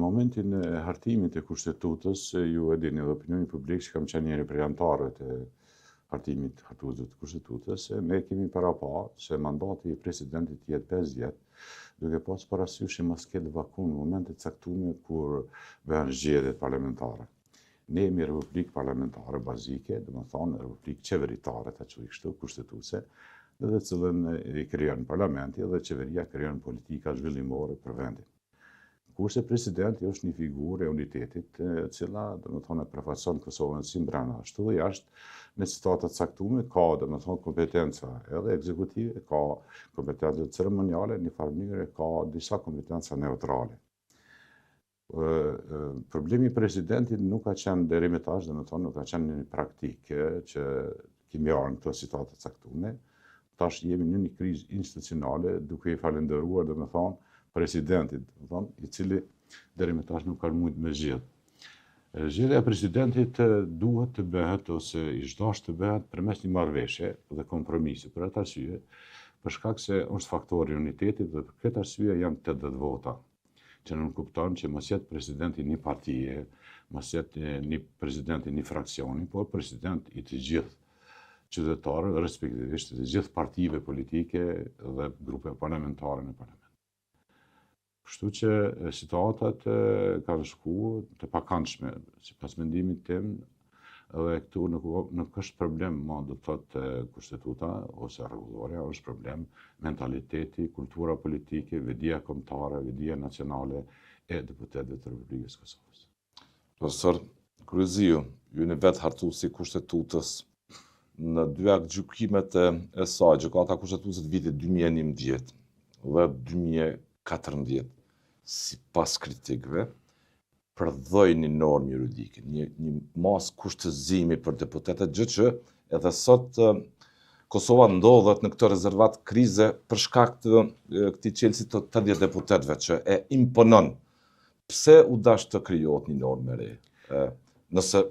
momentin e hartimit e kushtetutës, ju e dini dhe opinioni publik që kam qenë njëri prej anëtarëve të hartimit hartuesve të kushtetutës, ne kemi paraqar se mandati i presidentit jetë 5 vjet, duke pas parasysh që mos ketë vakum në momente të caktuara kur bëhen zgjedhjet parlamentare. Ne jemi republikë parlamentare bazike, domethënë republikë qeveritare, ta quaj kështu, kushtetuese, dhe të cilën i krijon parlamenti dhe qeveria krijon politika zhvillimore për vendin. Kurse presidenti është një figurë e unitetit, e cila domethënë e përfaqëson Kosovën si brenda ashtu dhe jashtë në situata të caktuara ka domethënë kompetenca edhe ekzekutive, ka kompetenca ceremoniale, në farë mënyrë ka disa kompetenca neutrale. Problemi i presidentit nuk ka qenë deri më tash, domethënë nuk ka qenë një praktikë që kemi ardhur në këto situata të caktuara. Tash jemi në një krizë institucionale duke i falendëruar domethënë presidentit, i cili deri më tash nuk ka mujt me zgjedh. Zgjedhja e presidentit duhet të bëhet ose i zgdasht të bëhet përmes një marrëveshje dhe kompromisi. Për atë arsye, për shkak se është faktori i unitetit dhe për këtë arsye janë 80 vota, që nuk kupton që mos jetë presidenti një partie, mos jetë një presidenti një fraksioni, por president i të gjithë qytetarëve, respektivisht të gjithë partive politike dhe grupe parlamentare në parlament. Kështu që situatat kanë shkuar të pakëndshme, sipas mendimit tim, dhe këtu nuk është problem më do të thotë kushtetuta ose rregulloria, është problem mentaliteti, kultura politike, vedia kombëtare, vedia nacionale e deputetëve të Republikës Kosovës. Profesor Kryziu, ju në vetë hartuesi i kushtetutës në dy aktgjykimet e saj, gjykata kushtetuese të vitit 2011 dhe 2014, sipas kritikëve, përdhoi një normë juridike, një mas kushtëzimi për deputetët, gjë që edhe sot Kosova ndodhet në këtë rezervat krize për shkak të këtij çelësi të 80 deputetëve që e imponon. Pse u dash të krijohet një normë e re? Nëse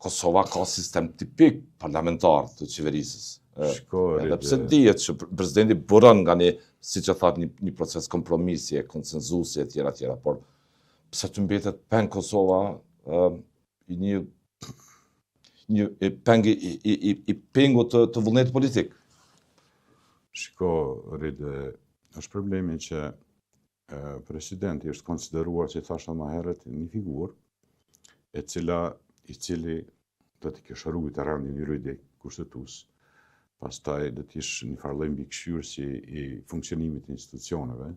Kosova ka sistem tipik parlamentar të qeverisës. Edhe pse dihet që presidenti buron nga siç e thatë, një proces kompromisi e konsenzusi e tjera, por pse të mbetet peng Kosova i një peng i pengu të vullnetit politik? Ride, është problemi që presidenti është konsideruar, që thashë më herët, një figurë i cili do të kishte rrugë rendin juridik kushtetues. Pastaj do të ishte një farë lloj mbikëqyrësi i funksionimit të institucioneve,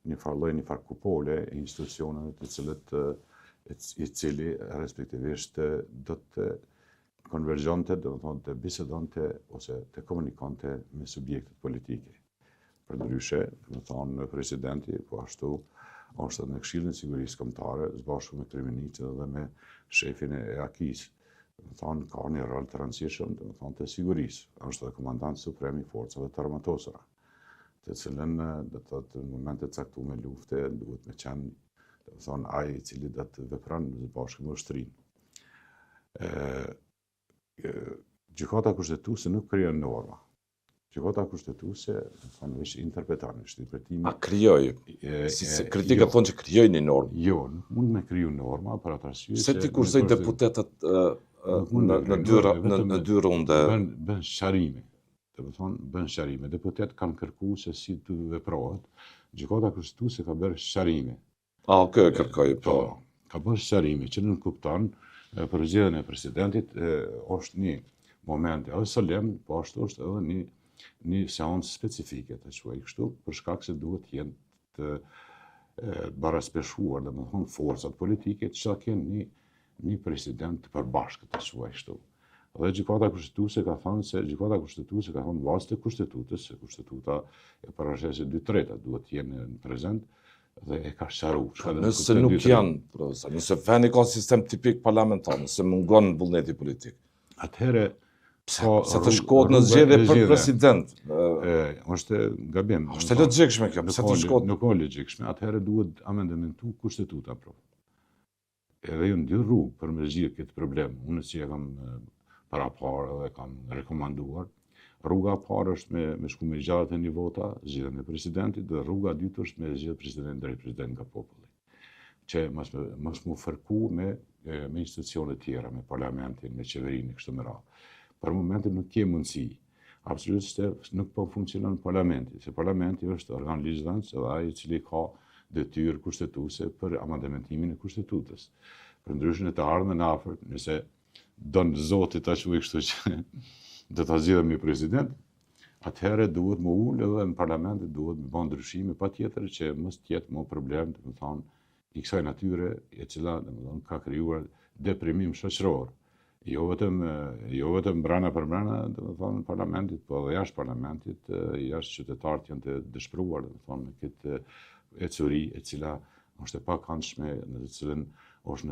një farë kupole e institucioneve të cilët i cili respektivisht do të konvergjonte, do të bisedonte ose të komunikonte me subjektet politike. Përndryshe, do të thonë presidenti, po ashtu është edhe në Këshillin e Sigurisë Kombëtare, së bashku me kryeministrin dhe me shefin e AKIS. Do të thonë ka një rol të rëndësishëm, do të thonë të sigurisë. Është edhe komandant suprem i forcave të armatosura, të cilën do të thotë në momente të caktuara lufte duhet me qenë, do të thonë ai i cili do të vepron së bashku me ushtrinë. Gjykata kushtetuese nuk krijon norma. Gjykata kushtetuese, do të thonë, është interpreton, është interpretimi. A krijoi? Si kritikët thonë që krijoi një normë. Jo, nuk mund me kriju norma për atë arsye. Se ti kursoj deputetët në dy runde. Bën sqarime. Do të thonë, bën sqarime. Deputetët kanë kërkuar se si të veprohet. Gjykata kushtetuese ka bërë sqarime. Kërkoi, po. Ka bërë sqarime që nuk kupton për zgjedhjen e presidentit është një moment edhe solemn, po ashtu është edhe një seancë specifike, të quaj kështu, për shkak se duhet jenë të baraspeshuar, domethënë forcat politike që kenë një president të përbashkët, të quaj kështu. Dhe gjykata kushtetuese ka thënë bazë të kushtetutës, se kushtetuta e parashesë 2/3 duhet të jenë në prezent dhe e ka sqaruar. Nëse nuk janë, profesor, nëse vendi ka sistem tipik parlamentar, nëse mungon vullneti politik, atëherë se të shkohet në zgjedhje për president. Është gabim. Është logjikshme kjo, pse të shkohet? Nuk është logjikshme, atëherë duhet amendamentu kushtetuta pro. Edhe ju në dy rrugë për me zgjidhur këtë problem. Unë si e kam paraqarë dhe kam rekomanduar. Rruga e parë është me shku me gjatë një vota, zgjedhjen e presidentit, dhe rruga e dytë është me zgjedhë presidentin drejt president nga populli. që mos mu fërku me institucionet tjera, me parlamentin, me qeverinë, kështu me radhë. Për momentin nuk ke mundësi. Absolutisht nuk po funksionon parlamenti, se parlamenti është organ ligjvendës edhe ai i cili ka detyrë kushtetuese për amandementimin e kushtetutës. Për ndryshën e të ardhmen afër, nëse don Zoti ta quaj kështu që do ta zgjidhemi president, atëherë duhet më ullë edhe në parlamentit duhet më bën ndryshime patjetër që mos tjetë më problem, domethënë, i kësaj natyre e cila domethënë ka krijuar deprimim shoqëror. Jo vetëm brana për brana, domethënë në parlamentit, po edhe jashtë parlamentit, jashtë qytetarët janë të dëshpëruar, domethënë me këtë ecuri e cila është e pakëndshme, në të cilën është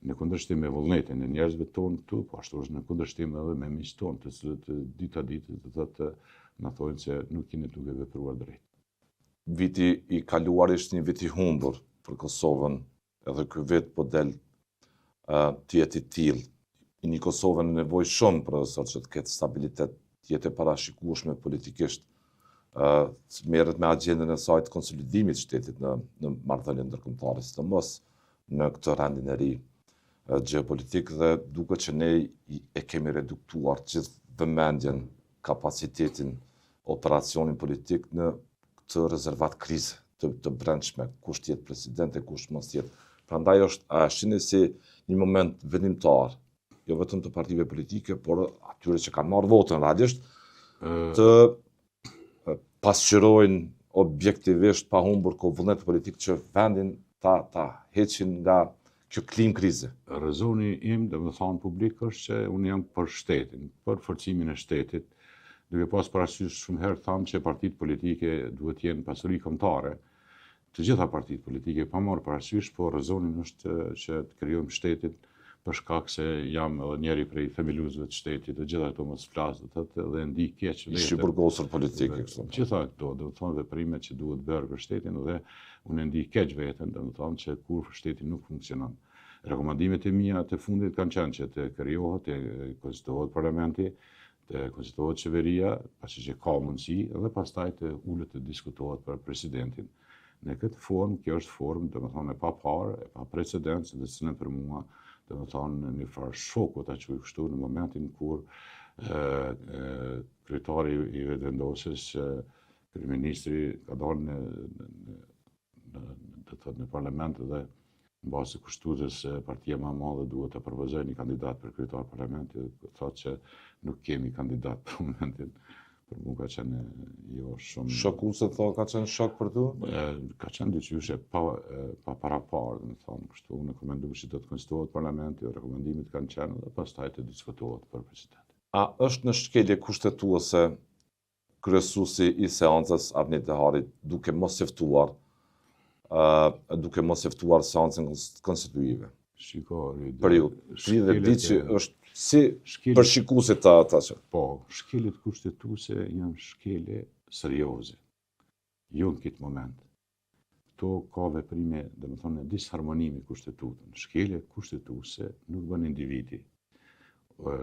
në kundërshtim me vullnetin e njerëzve tonë këtu, po ashtu është në kundërshtim edhe me miqtë tonë, të cilët dita të thotë na thonë se nuk jeni duke vepruar drejt. Viti i kaluar ishte një vit i humbur për Kosovën, edhe ky vit po del të jetë i tillë. Një Kosovë në nevojshëm profesor që të ketë stabilitet, të jetë e parashikueshme politikisht, merret me agjendën e saj të konsolidimit të shtetit në marrëdhënien ndërkombëtare, sidomos në këtë rendin e ri geopolitik, dhe duket që ne e kemi reduktuar gjithë vëmendjen, kapacitetin, operacionin politik në këtë rezervat krize të brendshme, kush të jetë president e kush mos jetë. Prandaj a shihni si një moment vendimtar, jo vetëm të partive politike, por atyre që kanë marrë votën realisht, të pasqyrojnë objektivisht pa humbur vullnet politik që vendin ta heqin nga kjo klim krize. Rezoni im, domethënë publik, është që unë jam për shtetin, për forcimin e shtetit, duke pas parasysh shumë herë thamë që partitë politike duhet jenë pasuri kombëtare. Të gjitha partitë politike pa marrë parasysh, po rezonin është që të krijojmë shtetin për shkak se jam edhe njëri prej themeluesve të shtetit, të gjitha këto mos flasë, dhe ndi keq vetë. Ishi burgosur politike kështu. Gjitha këto, domethënë veprimet që duhet bërë për shtetin, dhe unë ndi keq veten, domethënë që kur shteti nuk funksionon. Rekomandimet e mia të fundit kanë qenë që të krijohet, të konstituohet parlamenti, të konstituohet qeveria, pasi që ka mundësi, dhe pastaj të ulet të diskutohet për presidentin. Në këtë formë, kjo është formë, domethënë e paparë, e pa precedencë, dhe cilën për mua, domethënë një farë shoku ta quaj kështu në momentin kur kryetari i vendosjes, kryeministri ka dalë në parlament dhe në bazë të kushtutës partia më e madhe duhet të propozojë një kandidat për kryetar parlamenti, thotë që nuk kemi kandidat për momentin. Për mua ka qenë jo shumë... Shokuese ka qenë shok për tu? Ka qenë dyqyshe pa paraparë, domethënë kështu, unë rekomandoj që do të konstituohet parlamenti, rekomandimet kanë qenë dhe pastaj të diskutohet për president. A është në shkelje kushtetuese kryesuesi i seancës Avni Deharit duke mos eftuar seancën konstituive? Shikoj, periudhë 30 ditë që është si përshikuesi ta që. Po, shkeljet kushtetuese janë shkelje serioze. Jo në këtë moment. Këto ka veprime, domethënë disharmonimi kushtetutën. Shkelje kushtetuese nuk bën individi.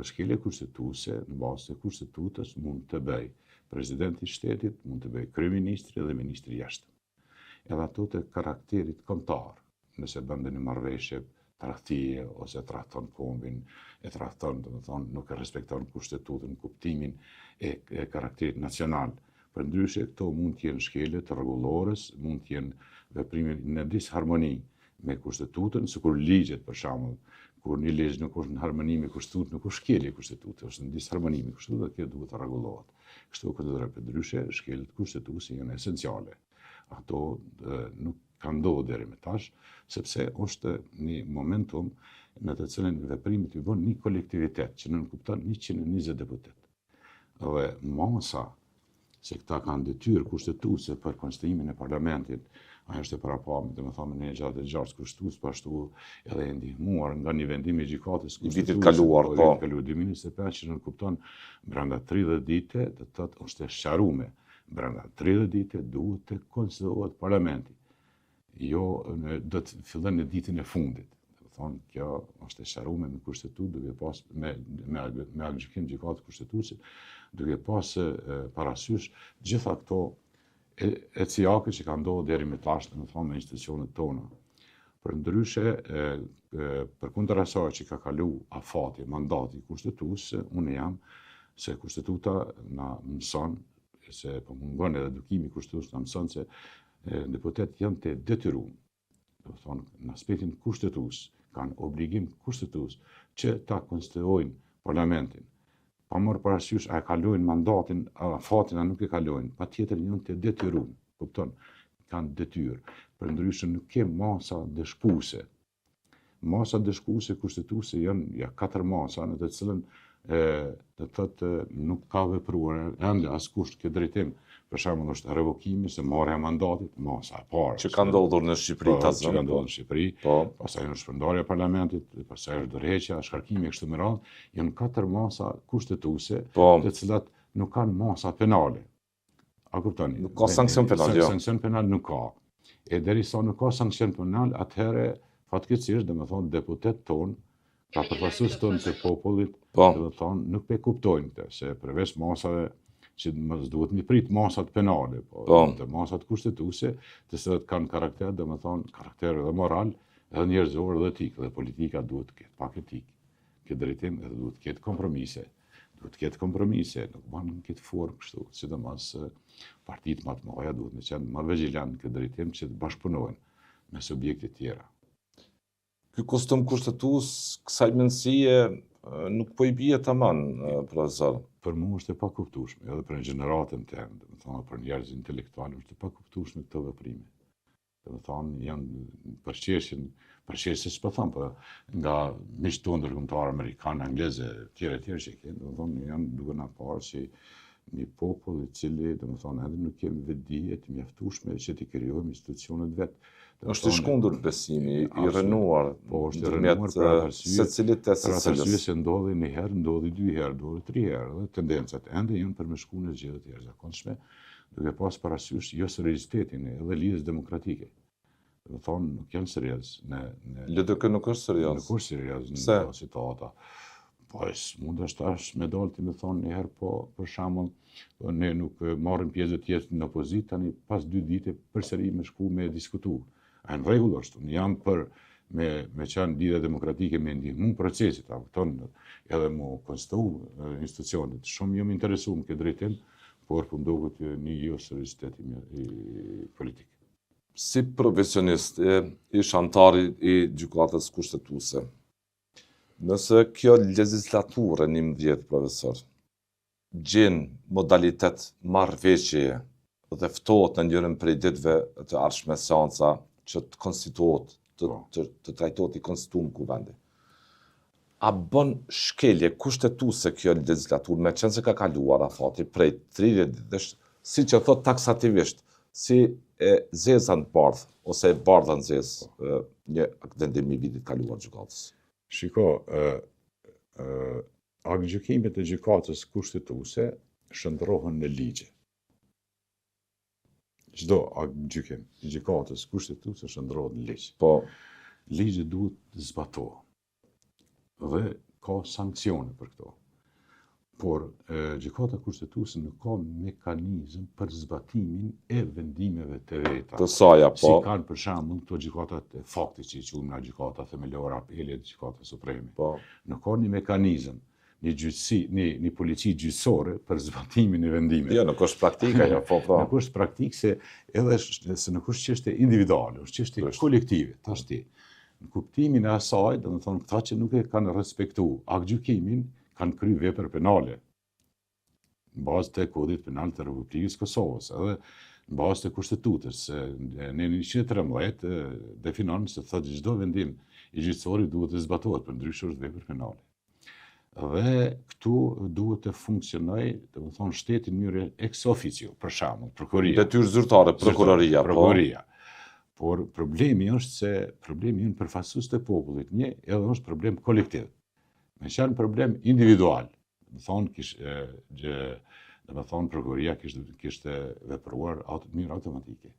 Shkelje kushtetuese në bazë të kushtetutës mund të bëj presidenti i shtetit, mund të bëj kryeministri dhe ministri i jashtëm. Edhe ato të karakterit kombëtar, nëse bën një marrëveshje tradhtie ose trahton kombin, e trahton, domethënë nuk e respekton kushtetutën, kuptimin e karakterit nacional. Përndryshe këto mund të jenë shkelje të rregullores, mund të jenë veprime në disharmoni me kushtetutën, sikur ligjet për shembull, kur një ligj nuk është në harmoni me kushtetutën, nuk është shkelje kushtetuese, është në disharmoni me kushtetutën, kjo duhet të rregullohet. Kështu konsideroj përndryshe shkeljet kushtetuese janë esenciale. Ato nuk kanë ndodhur deri më tash, sepse është një momentum në të cilin veprimet i bën një kolektivitet që nënkupton 120 deputet. Dhe masa se këta kanë detyrë kushtetuese për konstituimin e parlamentit, ajo është e parapamur, domethënë në gjatë gjatë kushtetues, po ashtu edhe e ndihmuar nga një vendim i gjykatës vitit kaluar, po. 2025 që nënkupton brenda 30 ditë, do të thotë është e sqaruar. Brenda 30 ditë duhet të konstituohet parlamenti. Jo do të fillon në ditën e fundit. Domethënë kjo është e sqaruar me kushtetutë, duke pas me gjykim gjykatës kushtetuese, duke pas parasysh gjitha këto eciake që kanë ndodhur deri më tash, domethënë me institucionet tona. Për ndryshe, përkundër asaj që ka kalu afati, mandati kushtetues, unë jam se kushtetuta na mëson, se po mungon edhe edukimi kushtetues na mëson se deputet janë të detyruar, do të thonë në aspektin kushtetues, kanë obligim kushtetues që ta konstituojnë parlamentin. Pa marrë parasysh a e kalojnë mandatin, afatin a nuk e kalojnë, patjetër janë të detyruar, kupton, kanë detyrë. Përndryshe nuk ke masa dëshpuese. Masa dëshpuese kushtetuese janë 4 masa në të cilën do thotë nuk ka vepruar ende askush këtë drejtim. Për shembull është revokimi se marrja e mandatit, masa e parë. Që ka ndodhur në Shqipëri që ka ndodhur në Shqipëri, po. Pastaj është shpërndarja e parlamentit, pastaj është dorëheqja, shkarkimi e kështu me radhë, janë 4 masa kushtetuese, të cilat nuk kanë masa penale. A kuptoni? Nuk ka sankcion penal, jo. Sankcion penal nuk ka. E derisa nuk ka sankcion penal, atëherë fatkeqësisht, domethënë deputet ton, ka përfaqësues ton të popullit, domethënë nuk e kuptojnë këtë, se përveç masave që mos duhet mi prit masat penale, të masat kushtetuese, të cilat kanë karakter, domethënë karakter edhe moral, edhe njerëzor dhe etik, dhe politika duhet të ketë pak etik, këtë drejtim edhe duhet të ketë kompromise. Duhet të ketë kompromise, nuk banë në këtë formë kështu, sidomos partitë më të mëdha duhet të qenë më vigjilant në këtë drejtim që të bashkëpunojnë me subjekte tjera. Ky kostum kushtetues, kësaj mendësie nuk po i bie tamam, profesor. Për mua është e pakuptueshme, edhe për gjeneratën tënde, domethënë për njerëz intelektual është e pakuptueshme këto veprime. Domethënë janë përqeshje s'po them, por nga miqtë tonë ndërkombëtar amerikanë, anglezë, tjerë që kanë, domethënë janë duke na parë si një popull i cili domethënë edhe nuk kemi vetdije të mjaftueshme që të krijojmë institucionet vet. Është i shkundur besimi, i rënuar, po është i rënuar për arsye secilit të secilës. Për arsye se ndodhi një herë, ndodhi 2 herë, ndodhi 3 herë, dhe tendencat ende janë për me shku në zgjedhje të jashtëzakonshme, duke pas parasysh jo seriozitetin edhe lidhjes demokratike. Do të thonë nuk janë serioz LDK nuk është serioz. Nuk është serioz në këto situata. Po mund është tash me dalë ti më thonë një herë, po për shembull ne nuk marrim pjesë të tjetër në opozitë, tani pas 2 ditë përsëri me shku me diskutu. A në rregull është, unë jam për me qenë lidhje demokratike me ndihmu procesit, a kupton, edhe mu konstituu institucionet. Shumë jam interesuar në këtë drejtim, por po ndohet një jo seriozitet i politik. Si profesionist ish antari i gjykatës kushtetuese, nëse kjo legislaturë 11, profesor, gjen modalitet marrëveshjeje dhe ftohet në njërin prej ditëve të ardhshme seanca që të konstituohet, të trajtohet i konstituum kuvendi. A bën shkelje kushtetuese kjo legislaturë, me qenë se ka kaluar afati prej 30 ditësh, si që thot taksativisht, si e zeza në bardhë, ose e bardha në zezë një vendim i vitit kaluar gjykatës? Shiko, aktgjykimet e gjykatës kushtetuese shndrohen në ligje. Çdo aktgjykim i gjykatës kushtetuese shndrohet në ligj. Po, ligji duhet të zbatohet. Dhe ka sanksione për këto. Por gjykata kushtetuese nuk ka mekanizëm për zbatimin e vendimeve të veta. Të saja, po. Si kanë për shembull këto gjykatat e faktit që i quajmë na gjykata themelore, apelet, gjykata supreme. Po. Nuk ka një mekanizëm, një gjyqësi, një polici gjyqësore për zbatimin e vendimeve. Jo, nuk është praktika, jo, po. Nuk është praktikë se nuk është çështje individuale, është çështje kolektive, tash ti. Në kuptimin e asaj, do të thonë këta që nuk e kanë respektuar aktgjykimin, kanë kryer vepër penale në bazë të kodit penal të Republikës Kosovës, edhe në bazë të kushtetutës. Në 113 definon se thotë çdo vendim i gjyqësorit duhet të zbatohet, përndryshe është vepër penale. Dhe këtu duhet të funksionojë, do të thonë shteti në mënyrë ex officio, për shembull, prokuria. Detyrë zyrtare, prokuroria, po. Prokuroria. Por problemi është se problemi në përfaqësues të popullit, një edhe është problem kolektiv. Me qenë problem individual, dhe prokuroria kishte vepruar në mënyrë automatike.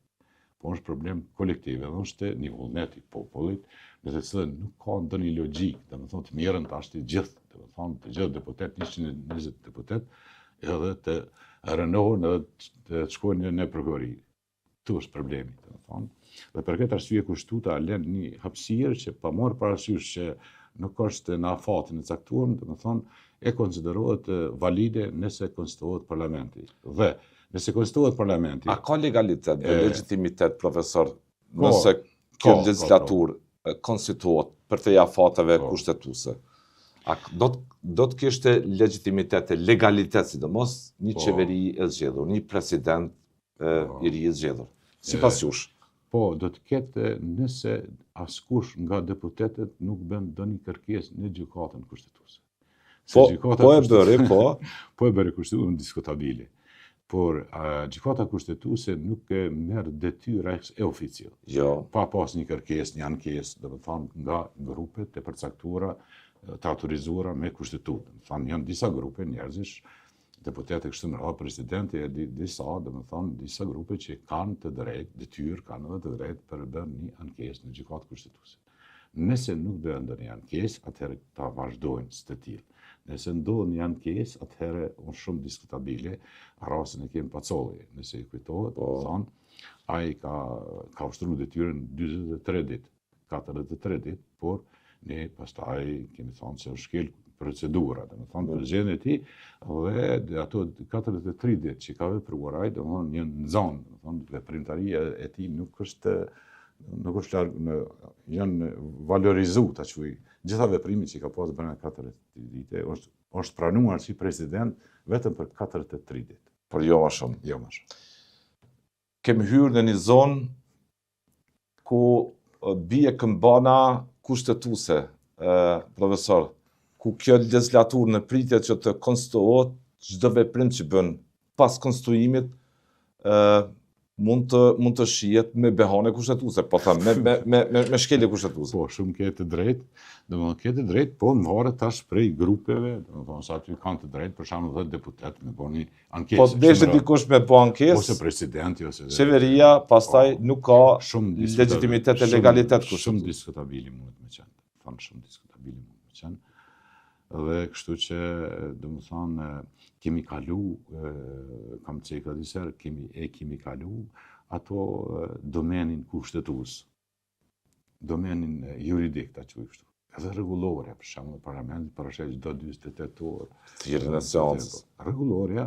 Po është problem kolektiv, edhe është një vullnet i popullit, në të cilën nuk ka ndonjë logjik, domethënë të mirën tash të gjithë, të gjithë deputet, 120 deputet, edhe të rënohen edhe të shkojnë në prokurori. Tu është problemi, domethënë. Dhe për këtë arsye kushtetuta lën një hapësirë që pa marrë parasysh që nuk është në afatin e caktuar, domethënë e konsiderohet valide nëse konstituohet parlamenti. Dhe nëse konstituohet parlamenti, a ka legalitet dhe legitimitet, profesor, nëse kjo legislaturë konstituohet për të afateve kushtetuese? Do të kishte legitimitet e legalitet, sidomos një qeveri e zgjedhur, një president i ri i zgjedhur. Sipas jush? Po, do të ketë nëse askush nga deputetët nuk bën ndonjë kërkesë në gjykatën kushtetuese. Po e bëri, po. Po e bëri kushtetuese diskutabile. Por gjykata kushtetuese nuk merr detyrë ex officio. Jo. Pa pas një kërkesë, një ankesë, domethënë nga grupet e përcaktuara të autorizuara me kushtetutën. Domethënë janë disa grupe njerëzish, deputetë kështu në radhë, presidenti e disa grupe që kanë të drejtë, detyrë, kanë edhe të drejtë për bërë një ankesë në gjykatë kushtetuese. Nëse nuk bëhen ndonjë ankesë, atëherë ta vazhdojnë së tillë. Nëse ndodh një ankesë, atëherë është shumë diskutabile, rastin e kemi Pacolli, nëse i kujtohet, ai ka ushtruar detyrën 43 ditë, 43 ditë, por ne pastaj kemi thënë se është shkel procedura, domethënë për zgjedhjen e tij, dhe ato 43 ditë që ka vepruar ai, domethënë janë në zonë, domethënë veprimtaria e tij nuk është janë valorizuar, ta quaj. Gjitha veprimet që ka pasur brenda 43 ditë është pranuar si president vetëm për 43 ditë. Por jo më shumë. Jo më shumë. Kemi hyrë në një zonë ku bie këmbana kushtetuese, profesor, ku kjo legislaturë në pritje që të konstituohet, çdo veprim që bën pas konstituimit mund të shihet me behane kushtetuese, po them me shkelje kushtetuese. Po, shumë ke të drejtë, domethënë ke të drejtë, po varet tash prej grupeve, domethënë sa aty kanë të drejtë, për shembull dhe deputet me bëni ankesë. Po deshe dikush me bë ankesë, ose presidenti ose qeveria pastaj nuk ka legitimitet e legalitet kushtetuese. Shumë diskutabili mund të qenë. Thonë shumë diskutabili mund të qenë. Dhe kështu që, domethënë, kemi kalu, kam cekla disër, kemi kalu ato domenin kushtetues, domenin juridik, ta quaj kështu. Edhe rregullore, për shembull, parlamenti parashet çdo 48 orë. Thirrje në seancë. Rregulloria,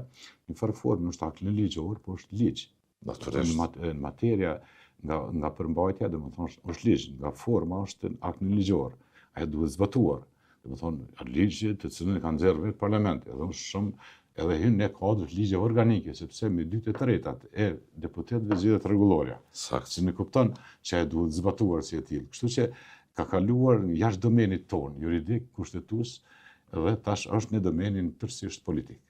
në farë formë është akt ligjor, po është ligj. Natyrisht. Në materia nga përmbajtja, domethënë është ligj, nga forma është akt ligjor. Ai duhet zbatuar. Domethënë ligjet të cilën e kanë nxjerrë vetë parlamenti, edhe hyn në kuadër ligje organike, sepse me 2/3 e deputetëve zgjedhet rregulloria. Saktë. Si më kupton që ai duhet zbatuar si e tillë. Kështu që ka kaluar jashtë domenit ton juridik kushtetues dhe tash është në domenin tërësisht politik.